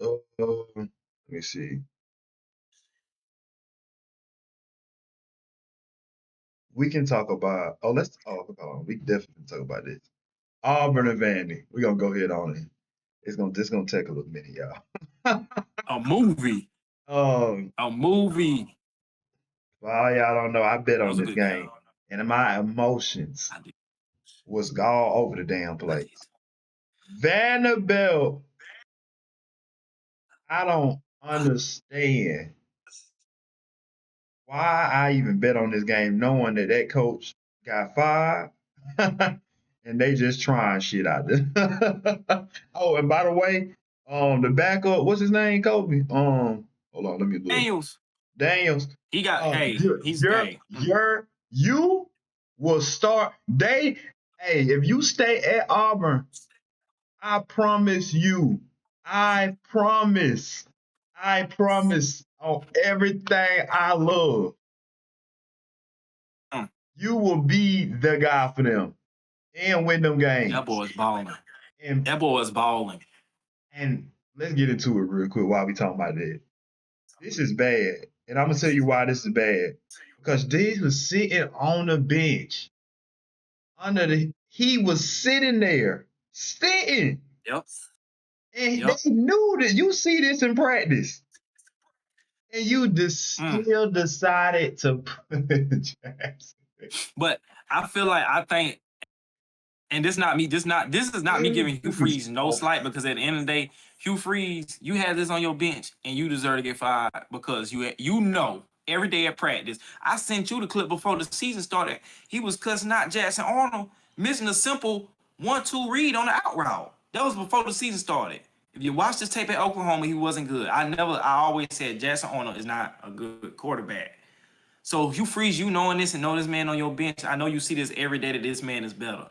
Let me see. We can talk about. Oh, let's. Oh, hold on. We definitely talk about this. Auburn and Vandy. We're gonna go ahead on it. This gonna take a little minute, y'all. A movie. um, A movie. well, y'all don't know. I bet That on was a this good game. game, and my emotions I did. was all over the damn I did. place. Vanderbilt. I don't understand why I even bet on this game, knowing that that coach got fired, and they just trying shit out there. Oh, and by the way, the backup, what's his name, Kobe? Hold on, let me look. Daniels. Daniels. He got. Hey, You're he's you're hey. you're you will start. Hey, if you stay at Auburn, I promise you. I promise. I promise on everything I love, Mm, you will be the guy for them and win them that games. boy is balling. And That boy is balling. and let's get into it real quick while we talking about that. This is bad. And I'm gonna tell you why this is bad. Because these was sitting on the bench he was sitting there, sitting. Yep. And Yep. they knew that you see this in practice. And you just Mm. still decided to put Jackson. But I think, and this not me. This is not me giving Hugh This is Freeze no awful. slight, because at the end of the day, Hugh Freeze, you had this on your bench and you deserve to get fired because you know every day at practice. I sent you the clip before the season started. He was cussing out Jackson Arnold, missing a simple 1-2 read on the out route. That was before the season started. If you watch this tape at Oklahoma, he wasn't good. I always said Jackson Arnold is not a good quarterback. So Hugh Freeze, you knowing this and know this man on your bench, I know you see this every day that this man is better.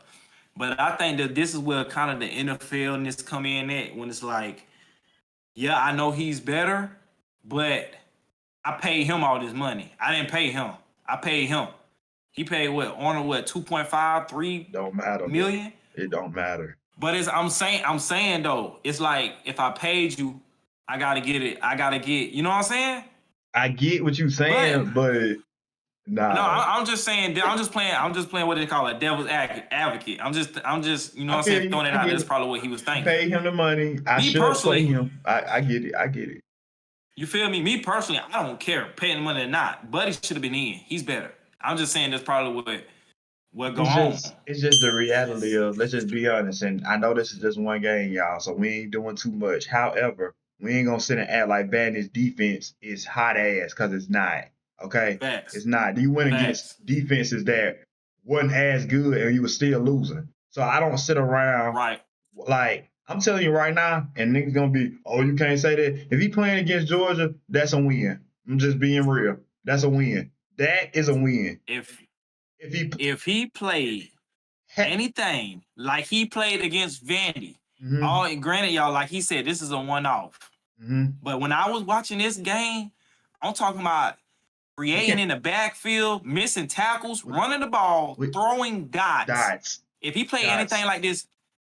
But I think that this is where kind of the NFLness come in at, when it's like, yeah, I know he's better, but I paid him all this money. I didn't pay him. I paid him. He paid what, Arnold, what, 2.5, 3 Don't matter, bro. million? It don't matter. But I'm saying though, it's like if I paid you, I gotta get it. I gotta get, you know what I'm saying? I get what you're But saying, but no, nah. I'm just saying. I'm just playing what they call a devil's advocate. I'm just, you know I what I'm feel saying, you. throwing it I out. get That's it. probably what he was You thinking. paid him the money. I Me should play personally, him. I get it. I get it. you feel me? Me personally, I don't care paying the money or not. Buddy should have been in. He's better. I'm just saying that's probably what go on. It's just the reality of, let's just be honest. And I know this is just one game, y'all, so we ain't doing too much. However, we ain't gonna sit and act like Bandit's defense is hot ass, because it's not. Okay? Facts. It's not. You went against Facts. defenses that wasn't as good and you were still losing. So I don't sit around Right. like, I'm telling you right now, and niggas gonna be, oh, you can't say that. If he playing against Georgia, that's a win. I'm just being real. That's a win. That is a win. If If he if he played ha- anything like he played against Vandy, hmm all granted, y'all, like he said, this is a one-off. hmm But when I was watching this game, I'm talking about we creating can't in the backfield, missing tackles, running the ball, we throwing dots. dots If he played anything dots like this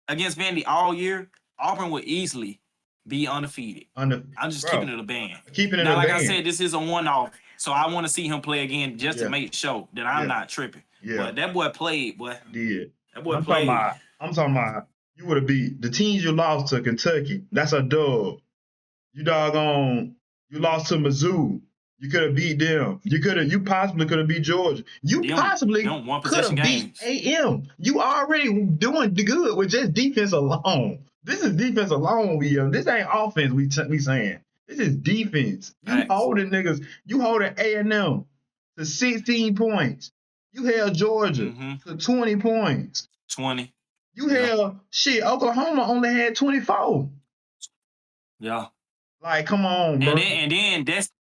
against Vandy all year, Auburn would easily be undefeated. under, I'm just keeping bro. it a band. Keeping it Now, a like I band. said, this is a one-off, so I want to see him play again just to Yeah, make sure that I'm yeah, not tripping. yeah. But that boy played, boy. He did. That But boy played. I'm talking about you would have beat the teams you lost to Kentucky. That's a dub. You doggone, you lost to Mizzou. You could have beat them. You possibly could have beat Georgia. You possibly Them one could possession have beat games. AM. You already doing good with just defense alone. This is defense alone. This ain't offense. We saying this is defense. You Facts. holding niggas. You holding A&M to 16 points. You held Georgia Mm-hmm. to 20 points. 20. You Yeah. held shit. Oklahoma only had 24. Yeah. Like, come on, And bro. then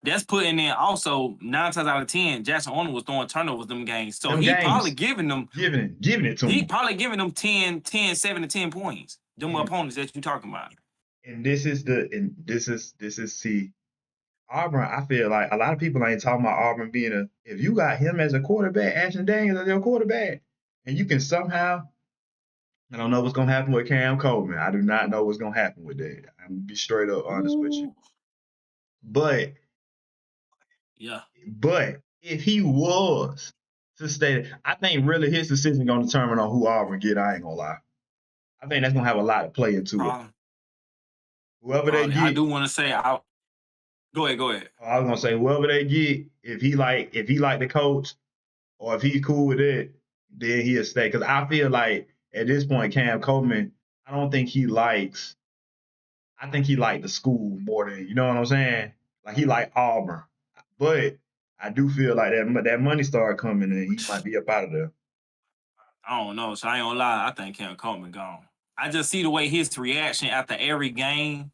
that's putting in also 9 times out of 10, Jackson Arnold was throwing turnovers them games. So Them he probably games, giving them giving it to he them. probably giving them 7 to 10 points. Them And opponents that you talking about. this is see, Auburn. I feel like a lot of people ain't talking about Auburn being a. If you got him as a quarterback, Ashton Daniels as your quarterback, and you can somehow, I don't know what's gonna happen with Cam Coleman. I do not know what's gonna happen with that. I'm gonna be straight up honest with you. Ooh. But Yeah. if he was to stay, I think really his decision gonna determine on who Auburn get. I ain't gonna lie. I think that's gonna have a lot to play into it. Probably. Whoever they Probably. I get, do want to say out. Go ahead. Go ahead. I was gonna say whoever they get, if he like the coach or if he's cool with it, then he'll stay. Because I feel like at this point, Cam Coleman, I don't think he likes. I think he liked the school more than you know what I'm saying. Like he liked Auburn, but I do feel like that money started coming and he might be up out of there. I don't know. So I ain't gonna lie. I think Cam Coleman gone. I just see the way his reaction after every game.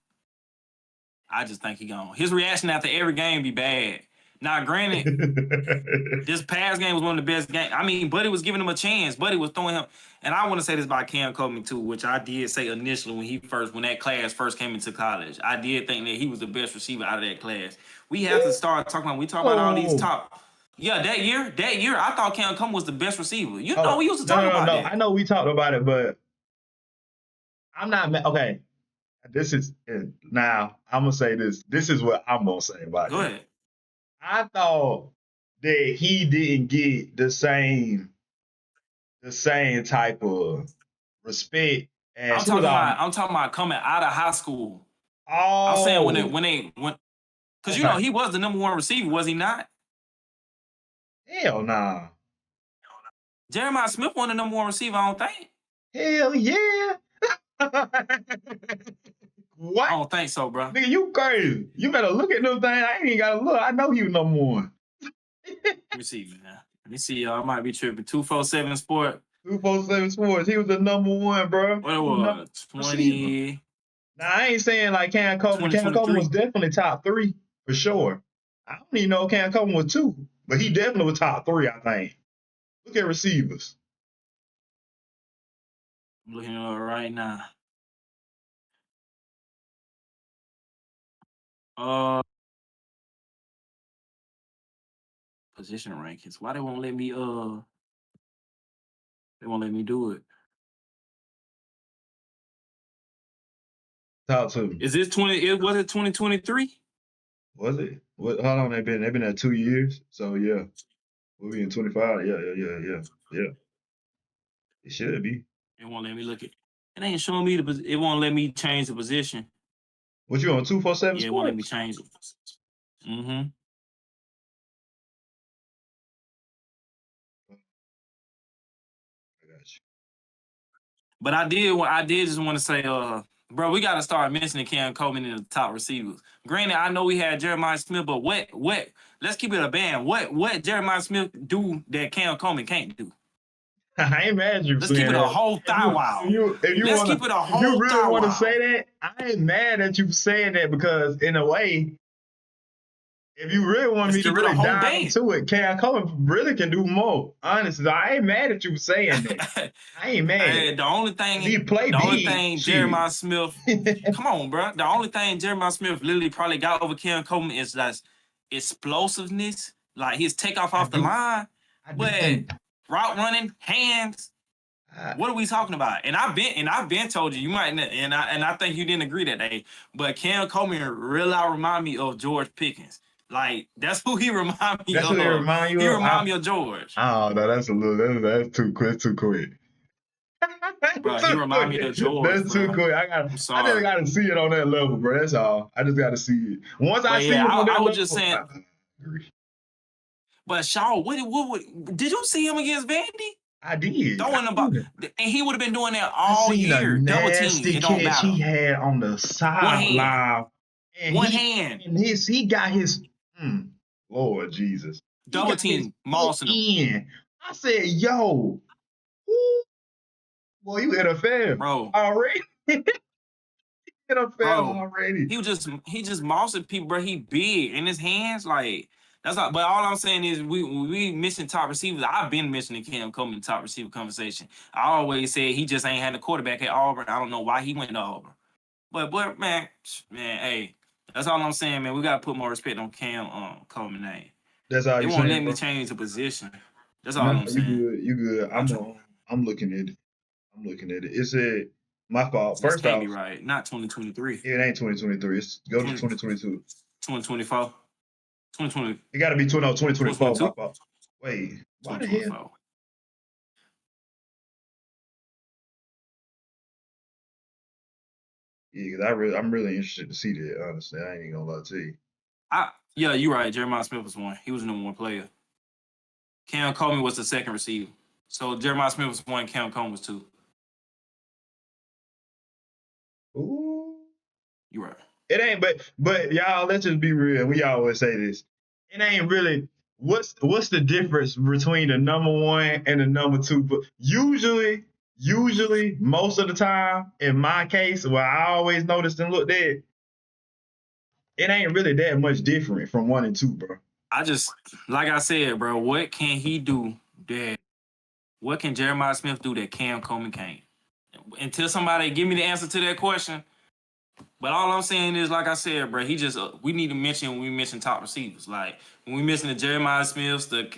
I just think he gone. His reaction after every game be bad. Now, granted, this past game was one of the best games. I mean, Buddy was giving him a chance. Buddy was throwing him. And I want to say this about Cam Coleman too, which I did say initially when that class first came into college. I did think that he was the best receiver out of that class. We have to start talking about. We talk about all these Oh, top. Yeah, that year, I thought Cam Coleman was the best receiver. You know, oh, we used to no, talk no, no, about no. that. I know we talked about it, but I'm not okay. This is now. I'm gonna say this. This is what I'm gonna say about Go that. ahead. I thought that he didn't get the same type of respect as who was our. I'm talking about coming out of high school. I'm saying Oh, because you know okay. he was the #1 receiver, was he not? Hell nah. Jeremiah Smith won the #1 receiver, I don't think. Hell yeah. I What? don't think so, bro. Nigga, you crazy. You better look at those things. I ain't even gotta look. I know he was #1. Let me see, man. Let me see, y'all. I might be tripping. 247 Sport. 247 Sports. He was the #1, bro. What it He was the was? receiver. 20, Now I ain't saying like Cam Coleman. Cam Coleman was 2023. definitely top 3 for sure. I don't even know Cam Coleman was 2, but he definitely was top 3, I think. Look at receivers. I'm looking at it right now. Uh, Position rankings. Why they won't let me? They won't let me do it. Talk to me. Is this 20? Was it 2023? Was it? What? How long they been? They've been at 2 years. So yeah, we'll be in 25. Yeah. It should be. It won't let me look at. It ain't showing me the. It won't let me change the position. What you on 247 Yeah, it won't let me Sports? change it. Mm-hmm. I got you. But I did just want to say, bro, we got to start mentioning Cam Coleman in the top receivers. Granted, I know we had Jeremiah Smith, but what? Let's keep it a band. What Jeremiah Smith do that Cam Coleman can't do? I ain't mad at you Let's keep saying it a that. whole thigh while. Let's keep it a If you whole really thigh wanna say while. that, I ain't mad at you saying that because in a way, if you really want Let's me to keep it a really whole dive band. into it, Cam Coleman really can do more. Honestly, I ain't mad at you saying that. I ain't mad. Hey, He play the only big thing shit. Jeremiah Smith, come on, bro. The only thing Jeremiah Smith literally probably got over Cam Coleman is that explosiveness, like his takeoff I off the do line, I do but think route running, hands. I, What are we talking about? And I've been told you might, and I think you didn't agree that day. But Cam Coleman really remind me of George Pickens. Like that's who he remind me that's what they of. remind you He of. remind me of George, Oh no, that's a little that's too quick. Too quick. bro. He remind me of George, That's too bro. quick. I'm I just sorry. gotta see it on that level, bro. That's all. I just gotta see it. Once I But see yeah, him on I that was just level, saying. I agree. But Shaw, did you see him against Vandy? I did. Throwing the ball, and he would have been doing that I all seen a year. Double team, nasty it don't catch matter. he had on the One hand, sideline, and one hand, he got his Lord Jesus, he double got his team, foot mossing him, in. I said, "Yo, woo, boy, you NFL bro. already? NFL Bro, already?" he just mossing people, bro. He big in his hands, like that's not. But all I'm saying is we missing top receivers. I've been missing the Cam Coleman top receiver conversation. I always said he just ain't had a quarterback at Auburn. I don't know why he went to Auburn. But man, hey, that's all I'm saying, man. We gotta put more respect on Cam Coleman name. That's all They you won't saying, let me bro? change the position. That's all No, I'm you saying. good. You good. I'm trying. I'm looking at it. I'm looking at it. It said, my fault. This First can't be off, right. Not 2023. it ain't 2023. It's go to 20, 2022. 2024. 2020, It got to be 2024. My 2022. fault. Wait, why the hell? 2024. Yeah, because I'm really interested to see that. Honestly, I ain't even gonna lie to you. Yeah, you're right. Jeremiah Smith was one. He was the number one player. Cam Coleman was the second receiver. So Jeremiah Smith was one. Cam Coleman was two. Ooh. You're right. It ain't, but y'all, let's just be real. We always say this. It ain't really what's the difference between the number one and the number two? But usually, most of the time, in my case, where I always noticed and looked at, it ain't really that much different from one and two, bro. I just, like I said, bro, what can he do that? What can Jeremiah Smith do that Cam Coleman can't? Until somebody give me the answer to that question. But all I'm saying is, like I said, bro, he just we need to mention when we mention top receivers. Like when we mention the Jeremiah Smiths, the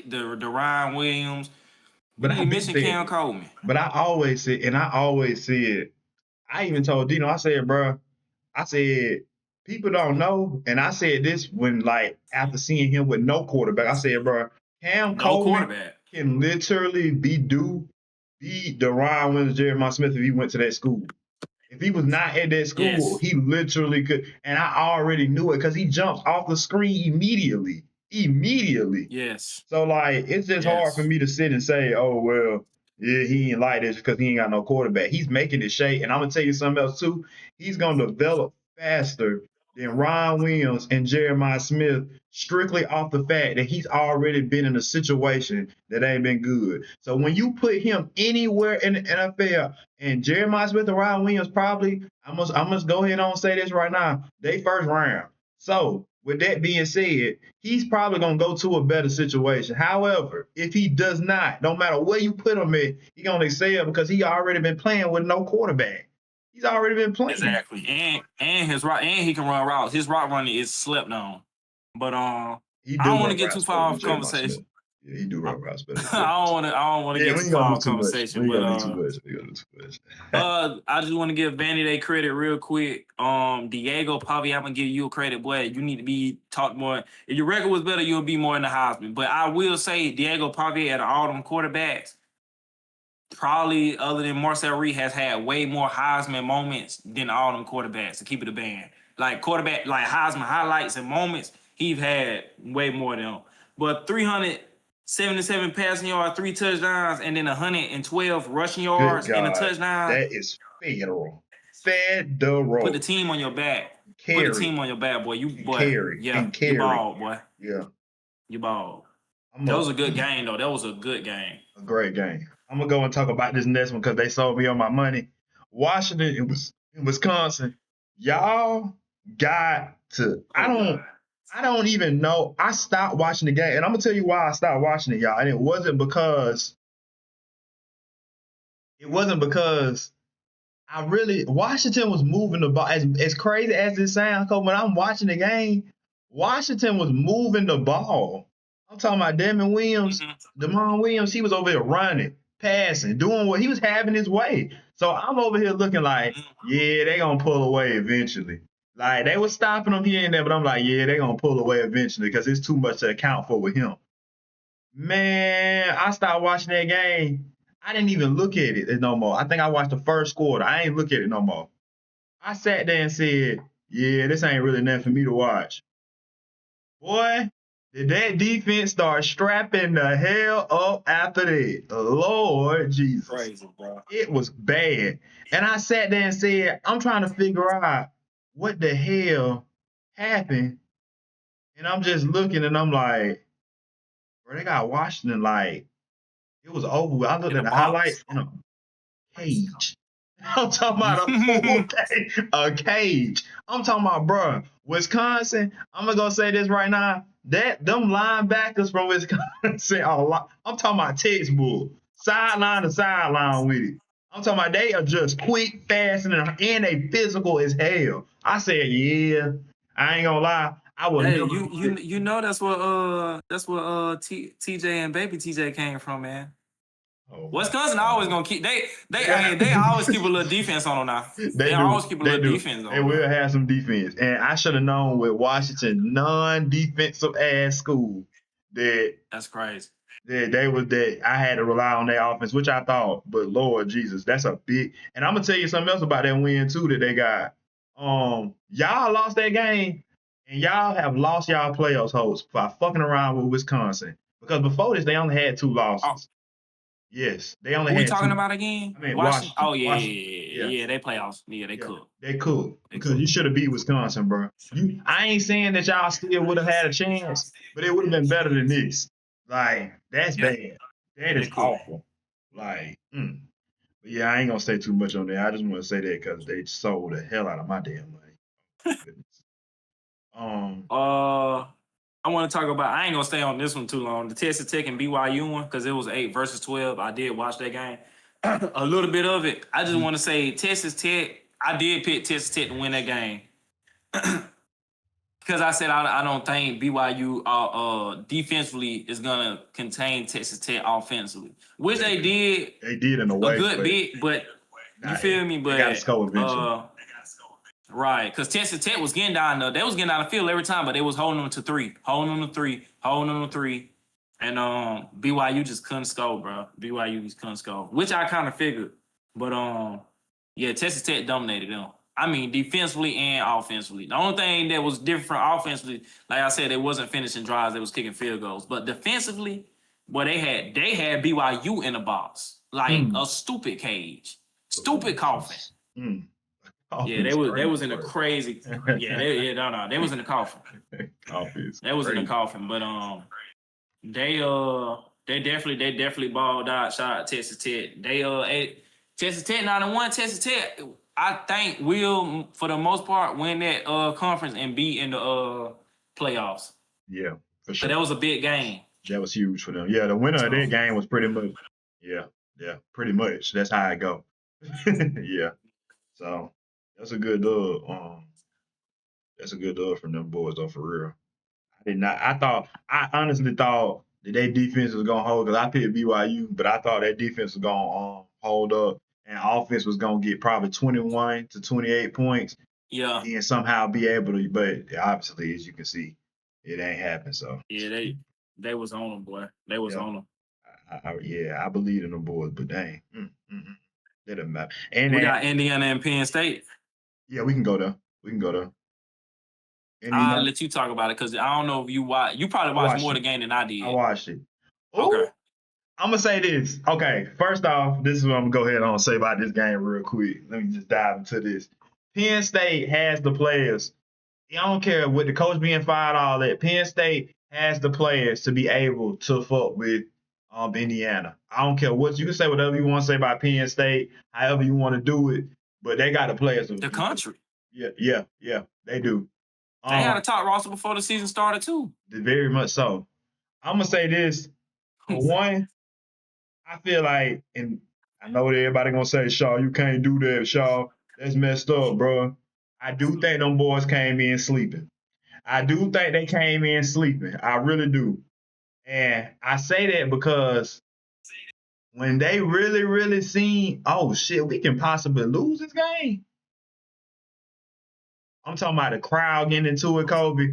Ryan Williams, we But need I to been mention said Cam it. Coleman. But I always said, and I always said, I even told Dino, I said, bro, I said, people don't know. And I said this when, like, after seeing him with no quarterback, I said, bro, Cam No Coleman quarterback. can literally be the Ryan Williams, Jeremiah Smith if he went to that school. If he was not at that school, Yes. he literally could. And I already knew it because he jumps off the screen immediately. Immediately. Yes. So like it's just hard for Yes. me to sit and say, oh well, yeah, he ain't like this because he ain't got no quarterback. He's making it shape. And I'm gonna tell you something else too. He's gonna develop faster than Ryan Williams and Jeremiah Smith strictly off the fact that he's already been in a situation that ain't been good. So when you put him anywhere in the NFL, and Jeremiah Smith and Ryan Williams probably, I must go ahead and say this right now, they first round. So with that being said, he's probably gonna go to a better situation. However, if he does not, no matter where you put him at, he's gonna excel because he already been playing with no quarterback. He's already been playing. Exactly. And his route, and he can run routes. His route running is slept on. But I He do don't want to run get too routes better far than off Jeremiah conversation. Smith. Yeah, he do run routes better than Jeremiah I Smith. don't want to Yeah, get we too ain't gonna far do off too much. We conversation. ain't But gonna do too much. We ain't gonna do too much. I just want to give Vandy their credit real quick. Diego Pavia, I'm gonna give you a credit, boy. You need to be taught more. If your record was better, you'll be more in the Heisman. But I will say, Diego Pavia, out of all them quarterbacks, probably other than Marcel Reed, has had way more Heisman moments than all them quarterbacks. To keep it a band, like quarterback, like Heisman highlights and moments, he's had way more than them. But 377 passing yards, 3 touchdowns, and then 112 rushing Good yards and a God, touchdown. that is federal. Put the Federal. team on your back. Put the Carry team on your back, boy. and carry Yeah, and you carry. balled, boy. Yeah, You balled. I'm That was a up. good game, though. That was a good game. A great game. I'm gonna go and talk about this next one because they sold me on my money. Washington, it was in Wisconsin. Y'all got to. I Oh don't. God. I don't even know. I stopped watching the game, and I'm gonna tell you why I stopped watching it, y'all. And it wasn't because. It wasn't because I really Washington was moving the ball. As crazy as it sounds, because when I'm watching the game, Washington was moving the ball. I'm talking about Damon Williams, he was over here running, passing, doing what he was having his way. So I'm over here looking like, yeah, they gonna pull away eventually. Like they were stopping him here and there, but I'm like, yeah, they gonna pull away eventually because it's too much to account for with him. Man, I started watching that game. I didn't even look at it no more. I think I watched the first quarter. I ain't look at it no more. I sat there and said, yeah, this ain't really nothing for me to watch. Boy, did that defense start strapping the hell up after that? Lord Jesus. Crazy, bro. It was bad. And I sat there and said, I'm trying to figure out what the hell happened. And I'm just looking and I'm like, bro, they got Washington like it was over with. I looked In at the the box. highlights and a cage. I'm talking about a full cage. A cage. I'm talking about, bro, Wisconsin. I'm gonna go say this right now. That them linebackers from Wisconsin are a lot. I'm talking about textbook, sideline to sideline with it. I'm talking about they are just quick, fast, and they physical as hell. I said, yeah, I ain't gonna lie. I will Hey, never. you know that's what TJ and baby TJ came from, man. Oh Wisconsin always gonna keep they always keep a little defense on them now. They always keep a little defense on They them. will have some defense. And I should have known with Washington non-defensive ass school that That's crazy. that I had to rely on their offense, which I thought, but Lord Jesus, that's a big. And I'm gonna tell you something else about that win too that they got. Y'all lost that game, and y'all have lost y'all playoffs hopes by fucking around with Wisconsin. Because before this, they only had 2 Oh, losses. Yes, they only who we had talking 2. about again? I mean Washington. Washington. Oh yeah, Washington. yeah, Yeah. yeah. They playoffs. Yeah, they Yeah, cook. they cool They because cook. you should have beat Wisconsin, bro. I ain't saying that y'all still would have had a chance, but it would have been better than this. Like that's Yeah, bad. That yeah, they is cook. awful. Like, But yeah, I ain't gonna say too much on that. I just want to say that because they sold the hell out of my damn money. Goodness. I want to talk about. I ain't gonna stay on this one too long. The Texas Tech and BYU one because it was 8 versus 12. I did watch that game, a little bit of it. I just want to say Texas Tech. I did pick Texas Tech to win that game because I said I don't think BYU defensively is gonna contain Texas Tech offensively, which they did They did in a a way, good but bit. But you feel me? They got to But score eventually. right, because Texas Tech was getting down there. They was getting down the field every time, but they was holding them to 3, holding them to 3, holding them to 3. And BYU just couldn't score, bro. BYU just couldn't score, which I kind of figured. But yeah, Texas Tech dominated them. I mean, defensively and offensively. The only thing that was different offensively, like I said, they wasn't finishing drives; they was kicking field goals. But defensively, boy, they had BYU in the box like a stupid cage, stupid coffin. Yeah, they was in a crazy. Yeah, they was in the coffin. They was in the coffin, but they definitely balled out. Shout out Texas Tech. Texas Tech 9-1. Texas Tech, I think will for the most part win that conference and be in the playoffs. Yeah, for So sure. that was a big game. That was huge for them. Yeah, the winner of that game was pretty much. Yeah, pretty much. That's how it go. Yeah. So that's a good dub. That's a good dub from them boys though, for real. I honestly thought that their defense was gonna hold because I picked BYU, but I thought that defense was gonna hold up and offense was gonna get probably 21 to 28 points. Yeah. And somehow be able to, but obviously, as you can see, it ain't happened. So yeah, they was on them, boy. They was on them. I believe in them boys, but dang, that doesn't matter. And we got Indiana and Penn State. Yeah, we can go there. We can go there. I'll let you talk about it because I don't know if you watch. You probably watched more of the game than I did. I watched it. Ooh, okay. I'm gonna say this. Okay, first off, this is what I'm gonna go ahead and say about this game real quick. Let me just dive into this. Penn State has the players. I don't care with the coach being fired, all that. Penn State has the players to be able to fuck with Indiana. I don't care what you can say, whatever you want to say about Penn State, however you want to do it, but they got the players. The country. Yeah, they do. They had a top roster before the season started too. Very much so. I'm gonna say this. For one, I feel like, and I know that everybody gonna say, Shaw, you can't do that, Shaw. That's messed up, bro. I do think them boys came in sleeping. I do think they came in sleeping. I really do. And I say that because when they really, really seen, oh shit, we can possibly lose this game. I'm talking about the crowd getting into it, Kobe.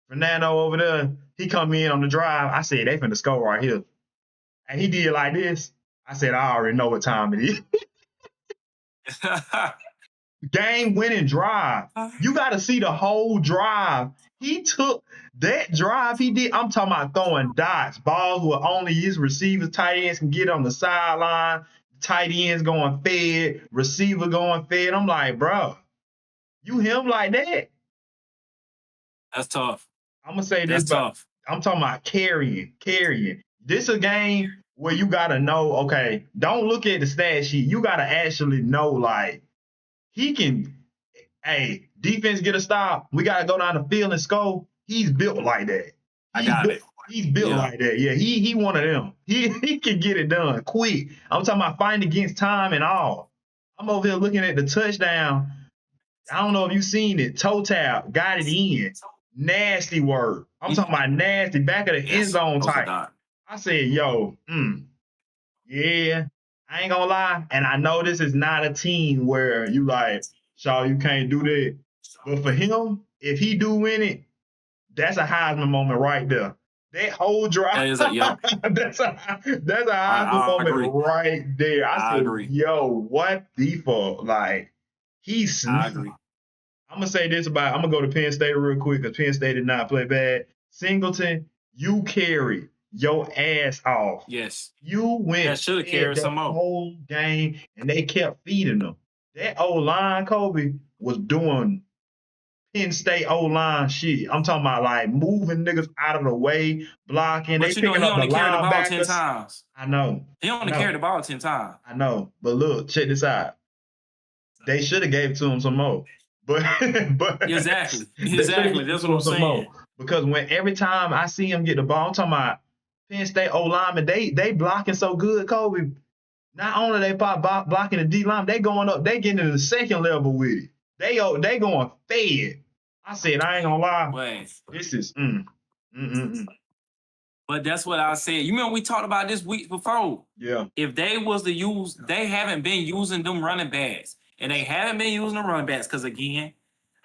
Fernando over there, he come in on the drive. I said, they finna score right here. And he did like this. I said, I already know what time it is. Game winning drive. You got to see the whole drive. He took that drive he did. I'm talking about throwing dots, balls where only his receivers, tight ends can get on the sideline. Tight ends going fed, receiver going fed. I'm like, bro, you him like that? That's tough. I'm gonna say this, but I'm talking about carrying. This a game where you gotta know. Okay, don't look at the stat sheet. You gotta actually know, like, he can. Hey, defense get a stop. We gotta go down the field and score. He's built like that. He's built like that. Yeah, he one of them. He can get it done quick. I'm talking about fighting against time and all. I'm over here looking at the touchdown. I don't know if you've seen it. Toe tap, got it in. Nasty word. I'm talking about nasty, back of the end zone type. I said, yo, Yeah, I ain't gonna lie. And I know this is not a team where you like, Shaw, you can't do that. But for him, if he do win it, that's a Heisman moment right there. That whole drive, That is a yep. that's a Heisman I moment agree. right there. I I said, agree. yo, what the fuck? Like, he's I agree. I'm gonna say this about. I'm gonna go to Penn State real quick because Penn State did not play bad. Singleton, you carried your ass off. Yes. You That went should have fed carried the some more. whole game, and they kept feeding them. That O line, Kobe, was doing Penn State O line shit. I'm talking about like moving niggas out of the way, blocking. They But you know, picking he up the only carried the ball 10 linebackers. times. I know. He I only know. carried the ball 10 times. I know. But look, check this out. They should have gave it to him some more. But Exactly. they should have Exactly. given it That's to what him I'm some saying. more. Because when every time I see him get the ball, I'm talking about Penn State O lineman, they blocking so good, Kobe. Not only they blocking the D line, they going up, they getting to the second level with it. They going fed. I said, I ain't gonna lie. Wait. This is But that's what I said. You remember we talked about this week before? Yeah. If they was to use, they haven't been using them running backs. And they haven't been using them running backs because again,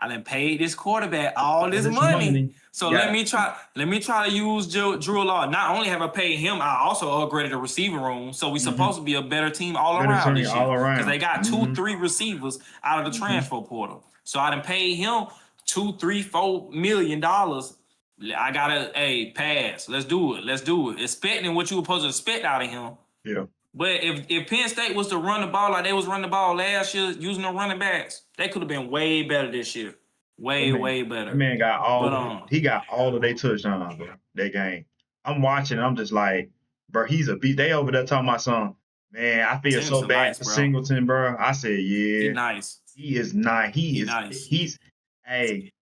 I done paid this quarterback all this money. So let me try to use Drew Law. Not only have I paid him, I also upgraded the receiving room. So we supposed to be a better team all around this year. Because they got 2-3 receivers out of the transfer portal. So I done paid him $2, $3, $4 million. I gotta, pass. Let's do it. Expecting what you were supposed to expect out of him. Yeah. But if Penn State was to run the ball like they was running the ball last year using the running backs, they could have been way better this year. Way better. That man got all he got all of their touchdowns, bro. That game. I'm watching, I'm just like, bro, he's a beat. They over there talking about something. Man, I feel so Singleton bad nice, for bro. Singleton, bro. I said, He yeah. nice. He is nice. He's hey,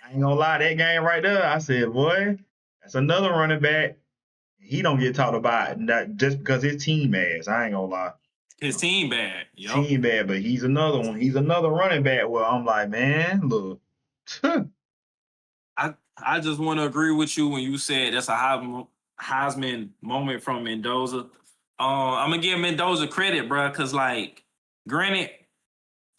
I ain't gonna lie, that game right there, I said, boy, that's another running back. He don't get talked about that just because his team ass. I ain't gonna lie. His team bad. Yep. Team bad, but he's another one. He's another running back. Well, I'm like, man, look. I just want to agree with you when you said that's a Heisman moment from Mendoza. I'm gonna give Mendoza credit, bro, because like, granted,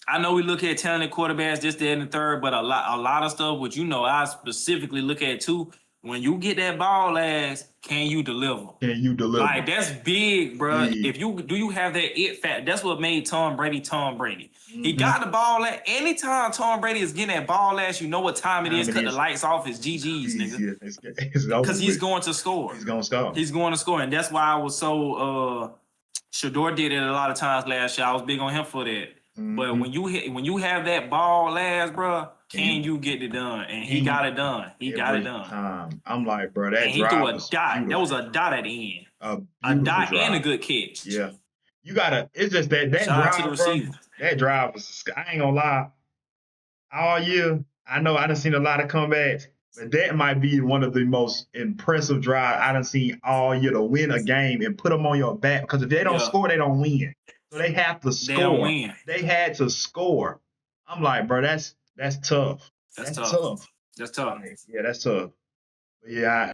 I know we look at talented quarterbacks, this, that, and the third, but a lot of stuff, which I specifically look at too. When you get that ball last, can you deliver? Can you deliver? Like that's big, bro. Big. If you have that it factor, that's what made Tom Brady Tom Brady. He got the ball last. Anytime Tom Brady is getting that ball last, you know what time it is. Cut the lights off. It's GG's, nigga. Because he's going to score. He's gonna score. He's going to score, and that's why I was so. Shador did it a lot of times last year. I was big on him for that. But when you have that ball last, bro, can you get it done? And he got it done. He got it done. Time. I'm like, bro, that and he drive threw a was dot. beautiful. That was a dot at the end. A dot drive. and a good catch. Yeah. You gotta. It's just that Shout drive, out to the receiver. Bro, that drive was. I ain't gonna lie. All year, I know I done seen a lot of comebacks, but that might be one of the most impressive drives I done seen all year to win a game and put them on your back. Because if they don't score, they don't win. So they have to score. They don't win. They had to score. I'm like, bro, that's tough. That's tough. That's tough. Yeah, that's tough. But yeah,